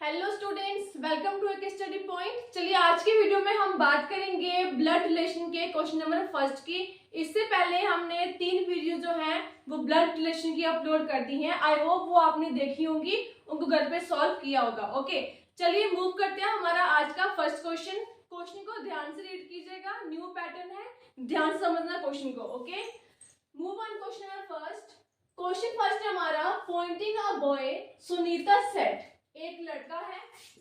Hello students, welcome to एक study point. चलिए आज की वीडियो में हम बात करेंगे ब्लड रिलेशन के क्वेश्चन नंबर फर्स्ट की। इससे पहले हमने 3 वीडियो जो हैं वो ब्लड रिलेशन की अपलोड कर दी हैं। आई होप वो आपने देखी होंगी, उनको घर पे सॉल्व किया होगा। ओके, चलिए मूव करते हैं हमारा आज का फर्स्ट क्वेश्चन। क्वेश्चन को ध्यान से रीड कीजिएगा, न्यू पैटर्न है, ध्यान से समझना क्वेश्चन को। Okay, move on question number first. Question first है हमारा, pointing a boy Sunita said. एक लड़का है,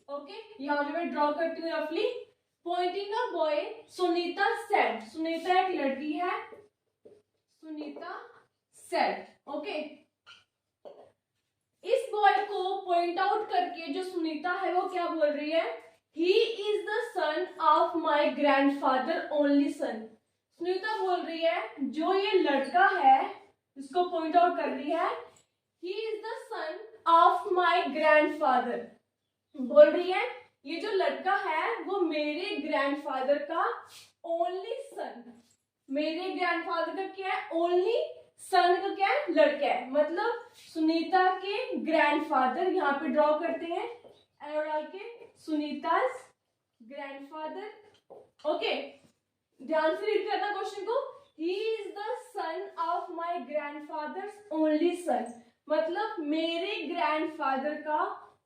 ओके, यहाँ पे मैं ड्रॉ करती हूँ रफली। Pointing a boy Sunita said, Sunita एक लड़की है, सुनीता सेड। ओके, इस बॉय को पॉइंट आउट करके जो सुनीता है वो क्या बोल रही है, he is the son of my grandfather only son. Sunita बोल रही है जो ये लड़का है इसको पॉइंट आउट कर रही है, he is the son of my grandfather. बोल रही है ये जो लड़का है वो मेरे ग्रैंडफादर का ओनली सन। मेरे ग्रैंडफादर का क्या है, ओनली सन का क्या है, लड़का है। मतलब सुनीता के ग्रैंडफादर, यहाँ पे ड्रॉ करते हैं एरो डाल के, सुनीताज ग्रैंडफादर। ओके, ध्यान से रीड करना क्वेश्चन को। ही is the son of my grandfather's only son, मतलब मेरे ग्रैंडफादर का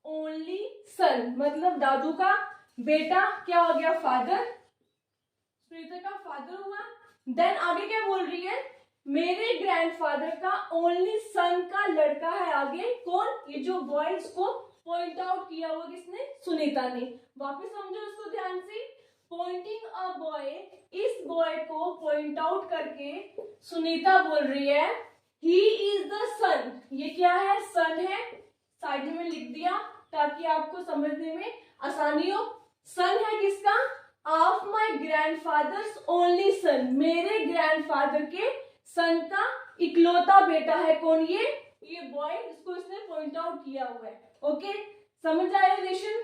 ओनली सन, मतलब दादू का बेटा क्या हो गया, फादर, सुनीता का फादर हुआ। देन आगे क्या बोल रही है, मेरे ग्रैंडफादर का ओनली सन का लड़का है। आगे कौन, ये जो बॉय को पॉइंट आउट किया हुआ किसने, सुनीता ने। वापस समझो इसको ध्यान से। पॉइंटिंग अ बॉय, इस बॉय को पॉइंट आउट करके सुनीता बोल रही है ही इज द सन, ये क्या है, सन है। साइड में लिख दिया ताकि आपको समझने में आसानी हो। सन है किसका, of my grandfather's only son, मेरे ग्रैंडफादर के सन का इकलौता बेटा है। कौन, ये बॉय, इसको इसने पॉइंट आउट किया हुआ है। ओके, समझ आया रिलेशन।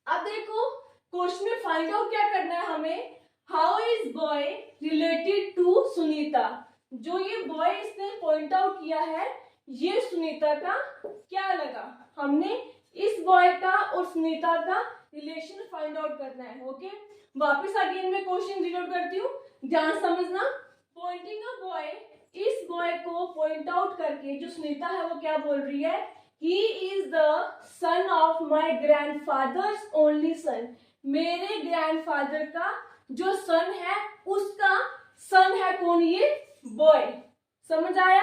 अब देखो क्वेश्चन में फाइंड आउट क्या करना है हमें, how is boy related to Sunita. जो ये बॉय इसने पॉइंट आउट किया है ये सुनीता का क्या लगा, हमने इस बॉय का और सुनीता का रिलेशन फाइंड आउट करना है। ओके, वापस अगेन मैं क्वेश्चन रीड आउट करती हूँ, ध्यान समझना। पॉइंटिंग अ बॉय, इस बॉय को पॉइंट आउट करके जो सुनीता है वो क्या बोल रही है, he is the son of my grandfather's only son, मेरे ग्रैंडफादर का जो सन है उसका सन है कौन, ये बॉय। समझ आया,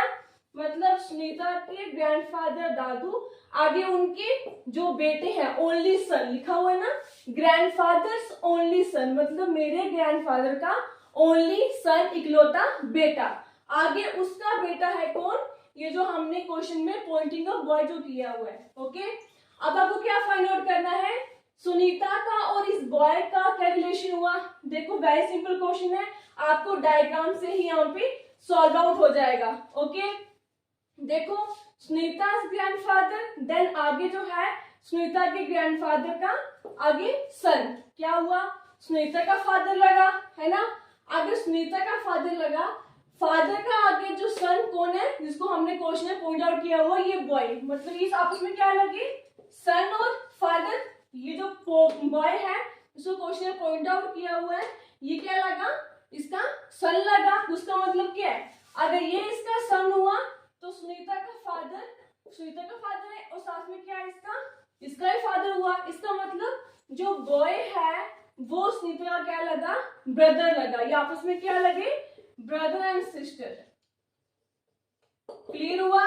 मतलब सुनीता के ग्रैंडफादर दादू, आगे उनके जो बेटे हैं ओनली सन लिखा हुआ है ना, ग्रैंडफादर्स ओनली सन, मतलब मेरे ग्रैंडफादर का ओनली सन इकलौता बेटा। आगे उसका बेटा है कौन, ये जो हमने क्वेश्चन में पॉइंटिंग ऑफ बॉय जो किया हुआ है। ओके, अब आपको क्या फाइंड आउट करना है, सुनीता का और इस बॉय का क्या रिलेशन हुआ। देखो वेरी सिंपल क्वेश्चन है, आपको डायग्राम से ही यहाँ पे सॉल्व आउट हो जाएगा। ओके, देखो सुनीता ग्रैंडफादर, देन आगे जो है सुनीता के ग्रैंडफादर का आगे सन, क्या हुआ, सुनीता का फादर लगा है ना। आगे सुनीता का फादर लगा, फादर का आगे जो सन कौन है जिसको हमने क्वेश्चन में पॉइंट आउट किया हुआ, ये बॉय। मतलब इस आपस में क्या लगे, सन और फादर। ये जो बॉय है जिसको क्वेश्चन में पॉइंट आउट किया हुआ है ये क्या लगा, इसका सन लगा। उसका मतलब क्या है, अगर ये इसका सन हुआ तो सुनीता का फादर है और साथ में क्या है इसका ही फादर हुआ। इसका मतलब जो बॉय है वो सुनीता का क्या लगा, ब्रदर लगा। ये आपस में क्या लगे, ब्रदर एंड सिस्टर। क्लियर हुआ,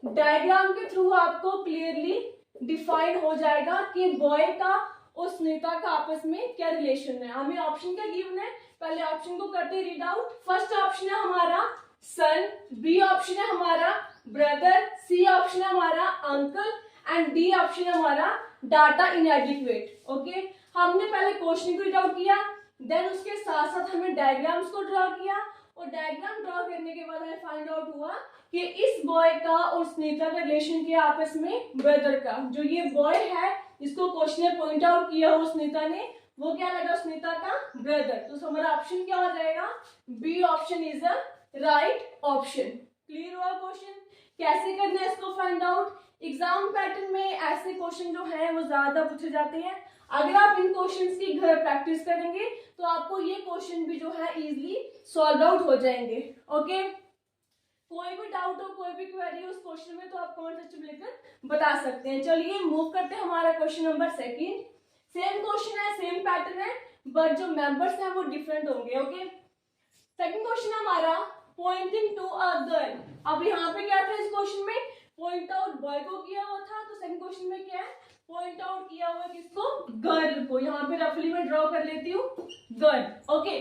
डायग्राम के थ्रू आपको क्लियरली डिफाइन हो जाएगा कि बॉय का और सुनीता का आपस में क्या रिलेशन है। हमें ऑप्शन क्या गिवन है, पहले ऑप्शन को करते रीड आउट। फर्स्ट ऑप्शन है हमारा सन, बी ऑप्शन है हमारा ब्रदर, सी ऑप्शन है हमारा अंकल एंड डी ऑप्शन है हमारा डाटा इनएडिक्वेट। ओके, हमने पहले क्वेश्चन को रीड आउट किया, देन उसके साथ साथ हमने डायग्राम्स को ड्रॉ किया और डायग्राम ड्रॉ करने के बाद हमें फाइंड आउट हुआ कि इस बॉय का और सुनीता का रिलेशन किया आपस में ब्रदर का। जो ये बॉय है इसको क्वेश्चन में पॉइंट आउट किया हो सुनीता ने, वो क्या लगा, सुनीता का ब्रदर। तो हमारा ऑप्शन क्या हो जाएगा, B option is the right option. Clear हुआ क्वेश्चन, कैसे करना है इसको फाइंड आउट। एग्जाम पैटर्न में ऐसे क्वेश्चन जो है वो ज्यादा पूछे जाते हैं। अगर आप इन क्वेश्चंस की घर प्रैक्टिस करेंगे तो आपको ये क्वेश्चन भी जो है इजीली सॉल्व आउट हो जाएंगे। ओके, कोई भी डाउट हो, कोई भी क्वेरी उस क्वेश्चन में, तो आप कमेंट सेक्शन में लिखकर बता सकते हैं। चलिए मूव करते हैं हमारा question number second. Same question है, सेम पैटर्न है, बट जो मेंबर्स हैं वो डिफरेंट होंगे। ओके, सेकंड क्वेश्चन हमारा पॉइंटिंग टू अ गर्ल। अब यहाँ पे क्या था, इस क्वेश्चन में पॉइंट आउट बॉय को किया हुआ था, तो सेकंड क्वेश्चन में क्या है, पॉइंट आउट किया हुआ किसको, गर्ल को। यहाँ पे रफली मैं ड्रॉ कर लेती हूँ girl. Okay,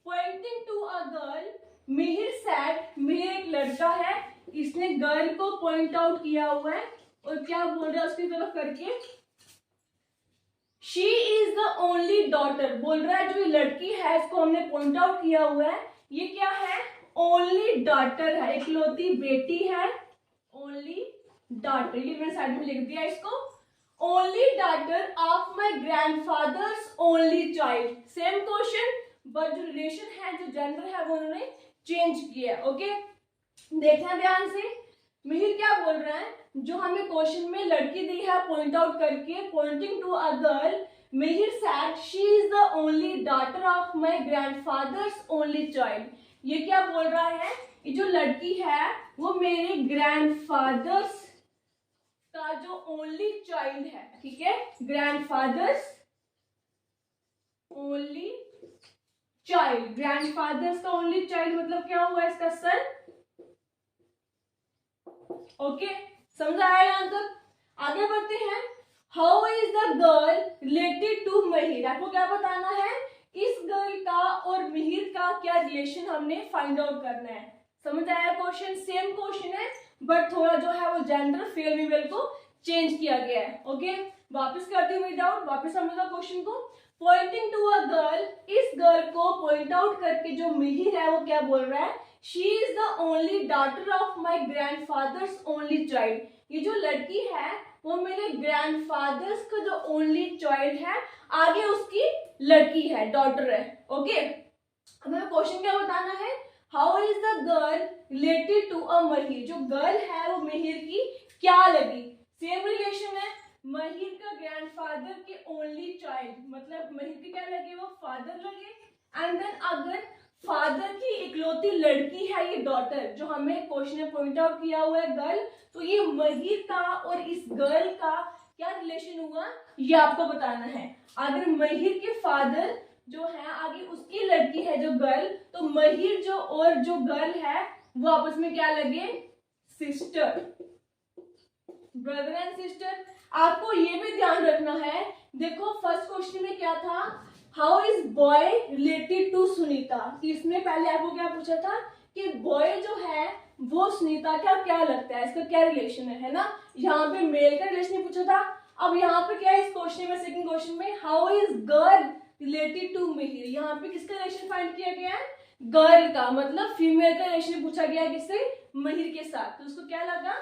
pointing to a girl, Mihir said, Mihir एक लड़का है, इसने गर्ल को पॉइंट आउट किया हुआ है और क्या बोल रहा है उसकी तरफ करके, she is the only daughter. बोल रहा है जो ये लड़की है इसको हमने पॉइंट आउट किया हुआ है, ये क्या है, ओनली डॉटर है, इकलौती बेटी है, ओनली डॉटर। ये मैंने साइड में लिख दिया इसको, only daughter of my grandfather's only child. Same question, but जो रिलेशन है, जो जेंडर है वो उन्होंने चेंज किया। ओके, देखना ध्यान से, मिहिर क्या बोल रहा है, जो हमें क्वेश्चन में लड़की दी है पॉइंट आउट करके, pointing to a girl, Mihir said she is the only daughter of my grandfather's only child. ये क्या बोल रहा है, ये जो लड़की है वो मेरे ग्रैंडफादर्स का जो ओनली चाइल्ड है। ठीक है, ग्रैंडफादर्स ओनली चाइल्ड, ग्रैंडफादर्स का ओनली चाइल्ड मतलब क्या हुआ, इसका सन। ओके, समझ आया यहाँ तक? आगे बढ़ते हैं। How is the girl related to Mihir. आपको क्या बताना है, इस गर्ल का और मिहिर का क्या रिलेशन हमने फाइंड आउट करना है। समझ आया क्वेश्चन? सेम क्वेश्चन है, बट थोड़ा जो है वो जेंडर फेल फीमेल को चेंज किया गया है। ओके, वापस करती हूँ डाउट, वापस समझो क्वेश्चन को। पॉइंटिंग टू अ गर्ल, इस गर्ल को पॉइंट आउट करके जो मिहिर है वो क्या बोल रहा है, she is the only daughter of my grandfather's only child. ये जो लड़की है वो मेरे ग्रैंडफादर्स का जो ओनली चाइल्ड है, आगे उसकी लड़की है, डॉटर है। ओके, अब हमें क्वेश्चन क्या बताना है, how is the girl related to a Mihir. जो गर्ल है वो मिहिर की क्या लगी, सेम रिलेशन है, महिर का ग्रैंडफादर के ओनली चाइल्ड, मतलब महिर के क्या लगे, वो फादर लगे। एंड देन अगर फादर की इकलौती लड़की है ये डॉटर, जो हमें क्वेश्चन में पॉइंट आउट किया हुआ है गर्ल, तो ये महिर का और इस गर्ल का क्या रिलेशन हुआ, ये आपको बताना है। अगर महिर के फादर जो है आगे उसकी लड़की है जो गर्ल, तो महिर जो और जो गर्ल है वो आपस में क्या लगे, सिस्टर, ब्रदर एंड सिस्टर। आपको ये भी ध्यान रखना है, देखो फर्स्ट क्वेश्चन में क्या था, how is boy related to Sunita. इसमें पहले आपको क्या पूछा था कि बॉय जो है वो सुनीता का क्या लगता है, इसका क्या रिलेशन है ना। यहाँ पे मेल का रिलेशन पूछा था। अब यहाँ पे क्या है इस क्वेश्चन में, सेकंड क्वेश्चन में, how is girl related to Mihir. यहाँ पे किसका रिलेशन फाइंड किया गया है, गर्ल का, मतलब फीमेल का रिलेशन पूछा गया है किससे, मिहिर के साथ, तो उसको क्या लगा,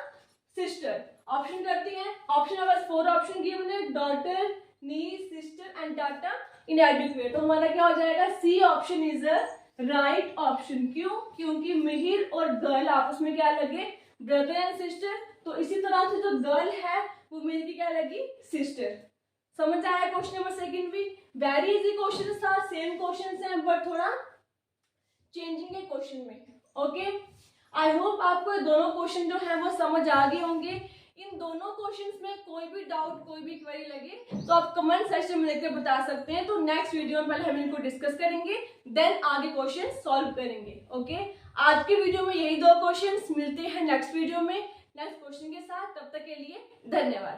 सिस्टर। ऑप्शन करती हैं, ऑप्शन नंबर 4 ऑप्शन गिवन है, daughter, niece, sister and data inadequate. तो हमारा क्या हो जाएगा, C option is a right option. क्यों, क्योंकि मिहिर और गर्ल आपस में क्या लगे, ब्रदर एंड सिस्टर। तो इसी तरह से जो गर्ल है वो मिहिर की क्या लगी, सिस्टर। समझ आया क्वेश्चन नंबर सेकंड भी, वेरी इजी क्वेश्चन था, सेम क्वेश्चन है बट थोड़ा चेंजिंग है क्वेश्चन में। ओके, आई होप आपको ये दोनों क्वेश्चन जो है वो समझ आ गए होंगे। इन दोनों क्वेश्चंस में कोई भी डाउट, कोई भी क्वेरी लगे तो आप कमेंट सेक्शन में लिखकर बता सकते हैं। तो नेक्स्ट वीडियो में पहले हम इनको डिस्कस करेंगे, देन आगे क्वेश्चन सॉल्व करेंगे। ओके, आज के वीडियो में यही 2 क्वेश्चंस, मिलते हैं नेक्स्ट वीडियो में नेक्स्ट क्वेश्चन के साथ। तब तक के लिए धन्यवाद।